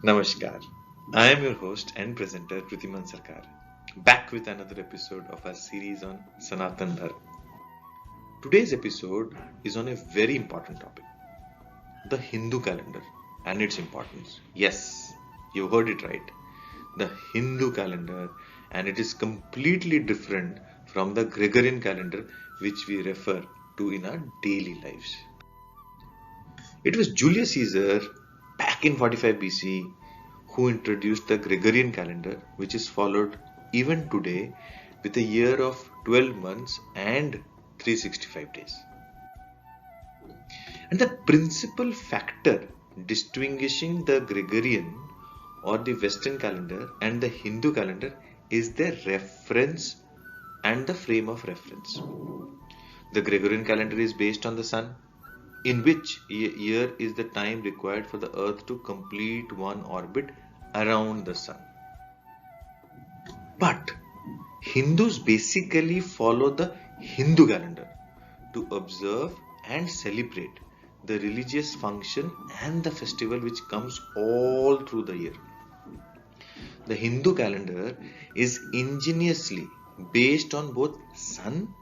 Namaskar. I am your host and presenter Pritiman Sarkar, back with another episode of our series on Sanatan Dharma. Today's episode is on a very important topic, the Hindu calendar and its importance. Yes, you heard it right. The Hindu calendar, and it is completely different from the Gregorian calendar which we refer to in our daily lives. It was Julius Caesar back in 45 BC who introduced the Gregorian calendar, which is followed even today with a year of 12 months and 365 days. And the principal factor distinguishing the Gregorian or the Western calendar and the Hindu calendar is their reference and the frame of reference. The Gregorian calendar is based on the sun, in which year is the time required for the earth to complete one orbit around the sun. But Hindus basically follow the Hindu calendar to observe and celebrate the religious function and the festival which comes all through the year. The Hindu calendar is ingeniously based on both sun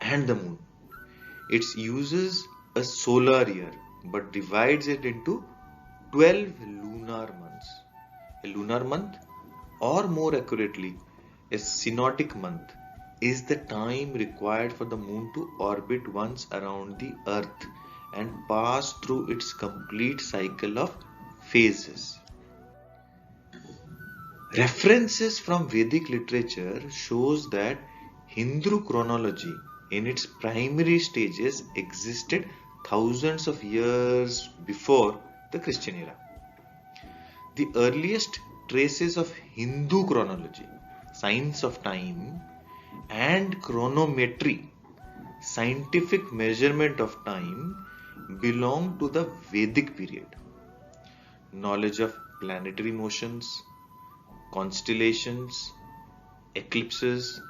and the moon. It uses a solar year but divides it into 12 lunar months. A lunar month, or more accurately, a synodic month, is the time required for the moon to orbit once around the earth and pass through its complete cycle of phases. References from Vedic literature shows that Hindu chronology in its primary stages existed thousands of years before the Christian era. The earliest traces of Hindu chronology, science of time, and chronometry, scientific measurement of time, belong to the Vedic period. Knowledge of planetary motions, constellations, eclipses,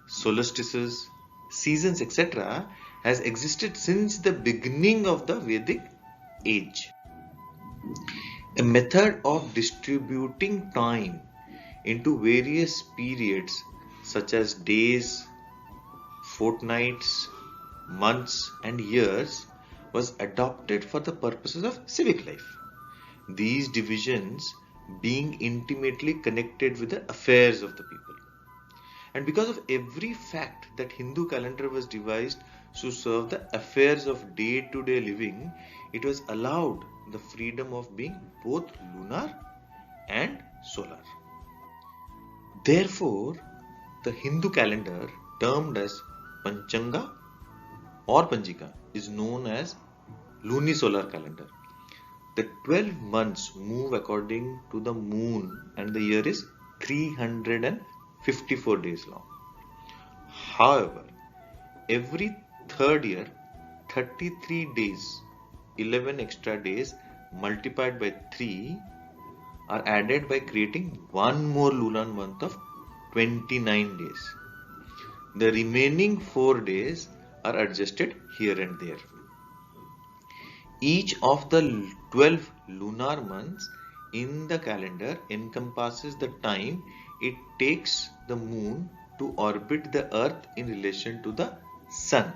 solstices, seasons, etc., has existed since the beginning of the Vedic age. A method of distributing time into various periods such as days, fortnights, months, and years was adopted for the purposes of civic life. These divisions being intimately connected with the affairs of the people. And because of every fact that Hindu calendar was devised to serve the affairs of day-to-day living, it was allowed the freedom of being both lunar and solar. Therefore, the Hindu calendar, termed as Panchanga or Panjika, is known as lunisolar calendar. The 12 months move according to the moon and the year is 354 days long. However, every third year, 33 days, 11 extra days multiplied by 3 are added by creating one more lunar month of 29 days. The remaining 4 days are adjusted here and there. Each of the 12 lunar months in the calendar encompasses the time it takes the moon to orbit the earth in relation to the sun.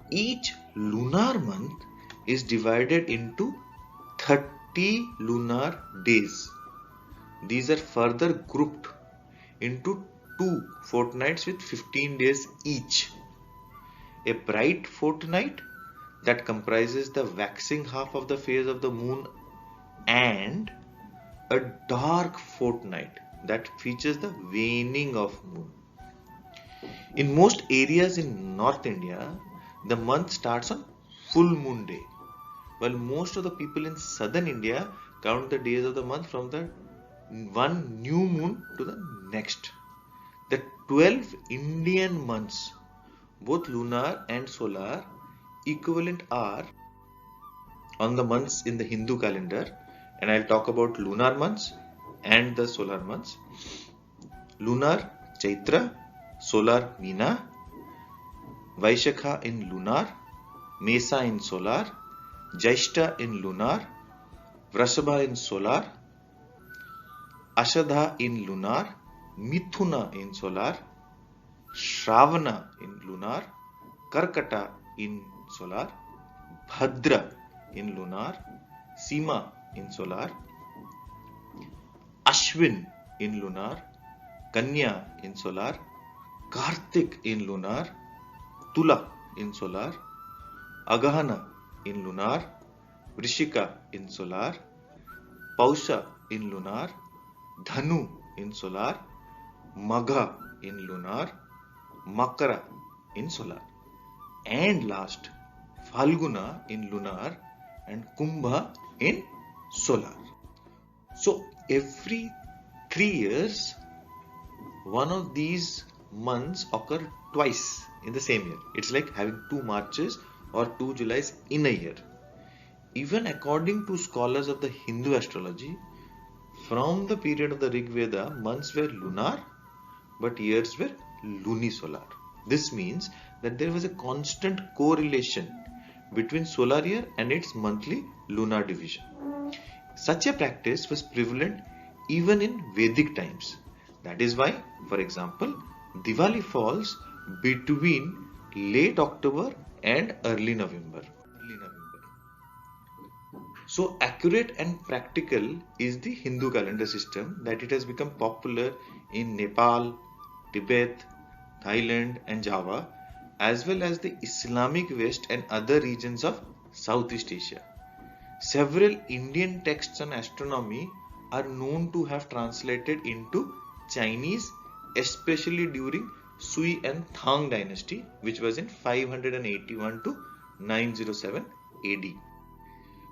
Each lunar month is divided into 30 lunar days. These are further grouped into 2 fortnights with 15 days each. A bright fortnight that comprises the waxing half of the phase of the moon and a dark fortnight that features the waning of moon. In most areas in North India, the month starts on full moon day, while most of the people in southern India count the days of the month from the one new moon to the next. The 12 Indian months, both lunar and solar, equivalent are on the months in the Hindu calendar, and I'll talk about lunar months and the solar months. Lunar Chaitra, solar Meena, Vaishakha in lunar, Mesa in solar, Jyeshta in lunar, Vrashabha in solar, Ashadha in lunar, Mithuna in solar, Shravana in lunar, Karkata in solar, Bhadra in lunar, Sima in solar, Ashwin in lunar, Kanya in solar, Kartik in lunar, Tula in solar, Agahana in lunar, Vrishika in solar, Pausha in lunar, Dhanu in solar, Magha in lunar, Makara in solar, and last Phalguna in lunar and Kumbha in solar. So every 3 years one of these months occur twice in the same year. It's like having 2 Marches or 2 Julys in a year. Even according to scholars of the Hindu astrology, from the period of the Rig Veda, months were lunar, but years were lunisolar. This means that there was a constant correlation between solar year and its monthly lunar division. Such a practice was prevalent even in Vedic times. That is why, for example, Diwali falls between late October and early November. So accurate and practical is the Hindu calendar system that it has become popular in Nepal, Tibet, Thailand and Java, as well as the Islamic West and other regions of Southeast Asia. Several Indian texts on astronomy are known to have translated into Chinese, especially during Sui and Tang dynasty, which was in 581 to 907 AD.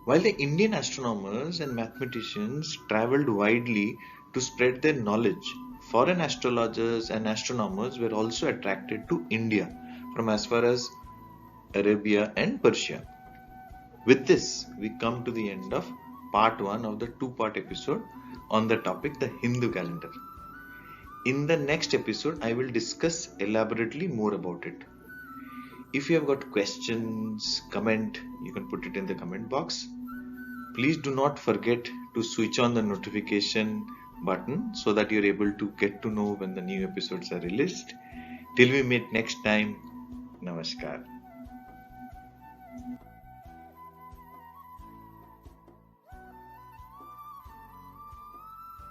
While the Indian astronomers and mathematicians traveled widely to spread their knowledge, foreign astrologers and astronomers were also attracted to India from as far as Arabia and Persia. With this, we come to the end of part 1 of the 2-part episode on the topic the Hindu calendar. In the next episode, I will discuss elaborately more about it. If you have got questions, comment, you can put it in the comment box. Please do not forget to switch on the notification button so that you're able to get to know when the new episodes are released. Till we meet next time, Namaskar.